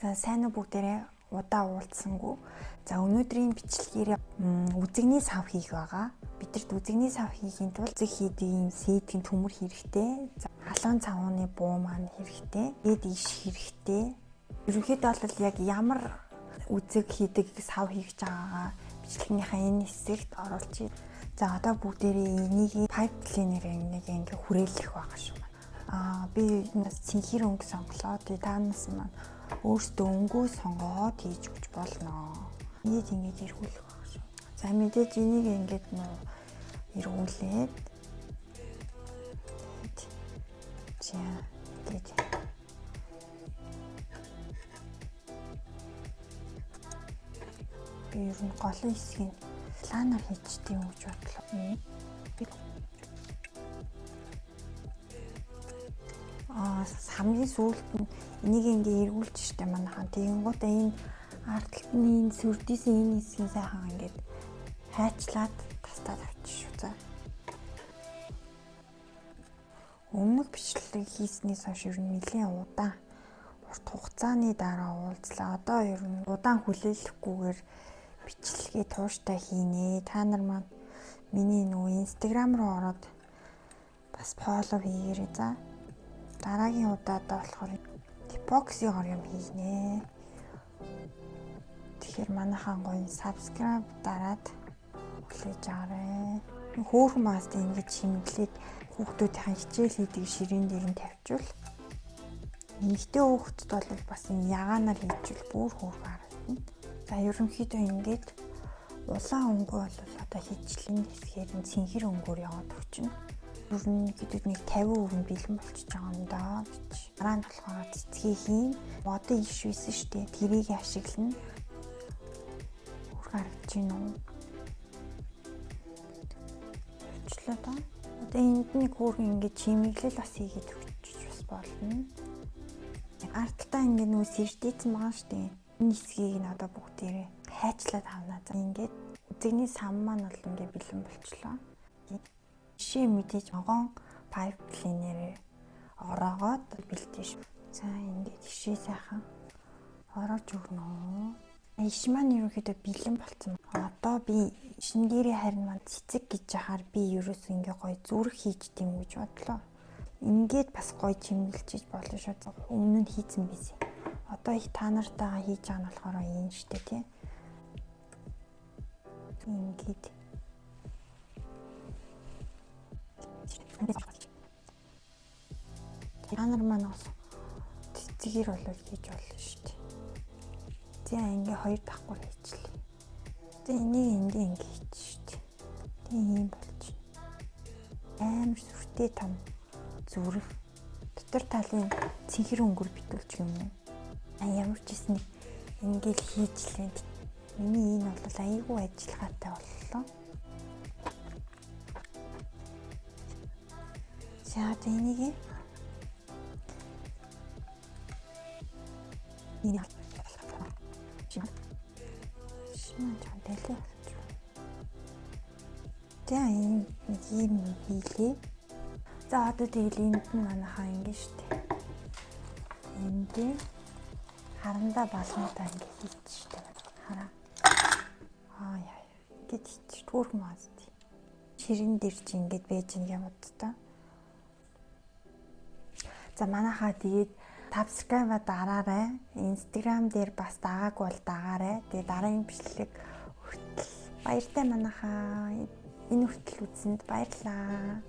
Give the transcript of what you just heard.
За сайн уу бүгдээрээ удаа уулзсангүй. За өнөөдрийн бичлэгээр үзэгний сав хийх байгаа. Бидэрт үзэгний сав хийхийн тулд үзэг хийдэг юм сэтгэн төмөр хэрэгтэй. Халуун цавууны буу маань хэрэгтэй. Эд иш хэрэгтэй. Ерөнхийдөө бол яг ямар үзэг хийдэг сав хийж байгаагаа бичлэгнийхаа энэ хэсэгт оруулж. За одоо бүгдээрээ энийг pipe cleaner-ээр ингээ хүрээлэх байгаа шүү. Би нас цэнхэр өнгө сонголоо. Таанаас маань өөртөө өнгөө сонгоод хийж өгч болно. Ингэж эргүүлэх байгаа шүү. За мэдээж энийг ингэж эргүүлээд за ингэж би ер нь голын хэсгийг планаар хийчихдээ юм гэж бодлоо. Хамгийн сүүлд нь энийг ингээ эргүүлж штэ манайхан. Тэгэнгүүтээ энэ ардлын энэ сүрдээсээ энэ хэсгийг сайхан ингээд хайчлаад тастаад авчих шүү. За. Өмнөх бичлэг хийснээс хойш ер нь нэлээд удаан урт хугацааны дараа уулзлаа. Одоо ер нь удаан хүлээлгөхгүйгээр бичлэгээ тууштай хийнэ. Та нар маань миний Instagram руу ороод бас фоллоу хийгээрэй. За. Дараагийн удаад болохоор эпоксигоор юм хийнэ. Тэгэхээр манайхан гоё subscribe дараад хүлээж аваарай. Хөөхөн маст ингэж химэглээд хүүхдүүдийн хичээл хийдэг ширээн дээр нь тавьчвал эмэгтэй хүүхдэд бол бас энэ ягаанаар хийжвэл бүр хөөрхөн харагдана. За ерөнхийдөө ингэж улаан өнгөө бол одоо хичлэн хэсгээр нь цэнхэр өнгөөр яваад өгчнө. Ер нь хэдүүд нэг 50% бэлэн болчихж байгаа юм даа гэж. Дараа нь болохоор цэцгээ хийн. Модон иш байсан шүү дээ. Тэрийг ашиглана. Харагдаж байна уу? Өчлөө доо. Одоо энд нэг хөөрхөн ингэ чимэглэл бас хийгээд өгч бас болно. Арталтаа ингэ нөө сэрдээсэн байгаа шүү дээ. Энэ хэсгийг нь одоо бүгдээрээ хайчлаад авнаа. За ингээд үзэгний сам маань бол ингэ бэлэн болчлоо. Жишээ мэдээж могон pipe cleaner-ээр ороогоод бэлдэж шүү. За ингээд жишээ сайхан ороож өгнө. Иш маань ерөнхийдөө бэлэн болцсон. Одоо би ишин дээрээ харин маань цэцэг гэж яхаар би ерөөс ингээ гоё зүрх хийж дим гэж бодлоо. Ингээд бас гоё чимэглэж болно шүү. Өмнө нь хийцэн байсан. Одоо их та нартайгаа хийж байгаа нь болохоор энэ штэ тий. Ингээд та нар маань бас цэцгээр бол хийж болно шүү дээ. За ингээ хоёр давхар хийчихлээ. За энийг ингээ хийчих шүү дээ. Тэг юм болж байна. Амар сүртэй том зүрх. Дотор талын цэнхэр өнгөр битүүлчих юм уу? Ямар ч юм ингээл хийжлээ. Миний энэ бол айгүй ажиллагаатай боллоо. За энийг шимэн дэлээ. За ийм хийлээ. За одоо тэгэл энд нь манайхаа ингэ штэ. Энд харандаа болгонтой ингэ хийчих штэ. Хараа. Яа. Гэт төрх маст. Ширэн дээр чи ингэж байж нэг юм удаа. За манайхаа тэгээд subscribe дараарай. Instagram дээр бас дагаагүй бол дагаарай. Тэгээд дараагийн бичлэг хүртэл баяртай манайхаа. Энэ хүртэл үзсэнд баярлалаа.